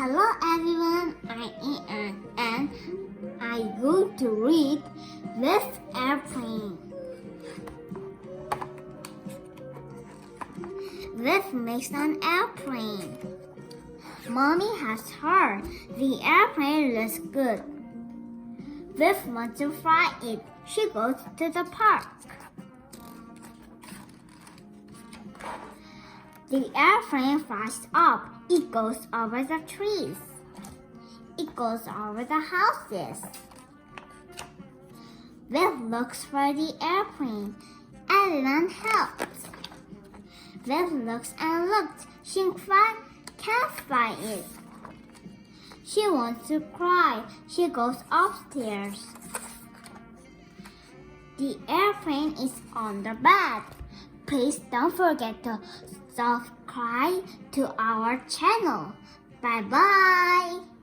Hello everyone, I am Anne and I'm going to read this airplane. Biff makes an airplane. Mommy has heard the airplane looks good. Biff wants to fly it. She goes to the park. The airplane flies up. It goes over the trees. It goes over the houses. Biff looks for the airplane. Ellen helps. Biff looks and looks. She can't fly it. She wants to cry. She goes upstairs. The airplane is on the bed. Please don't forget to subscribe to our channel. Bye bye.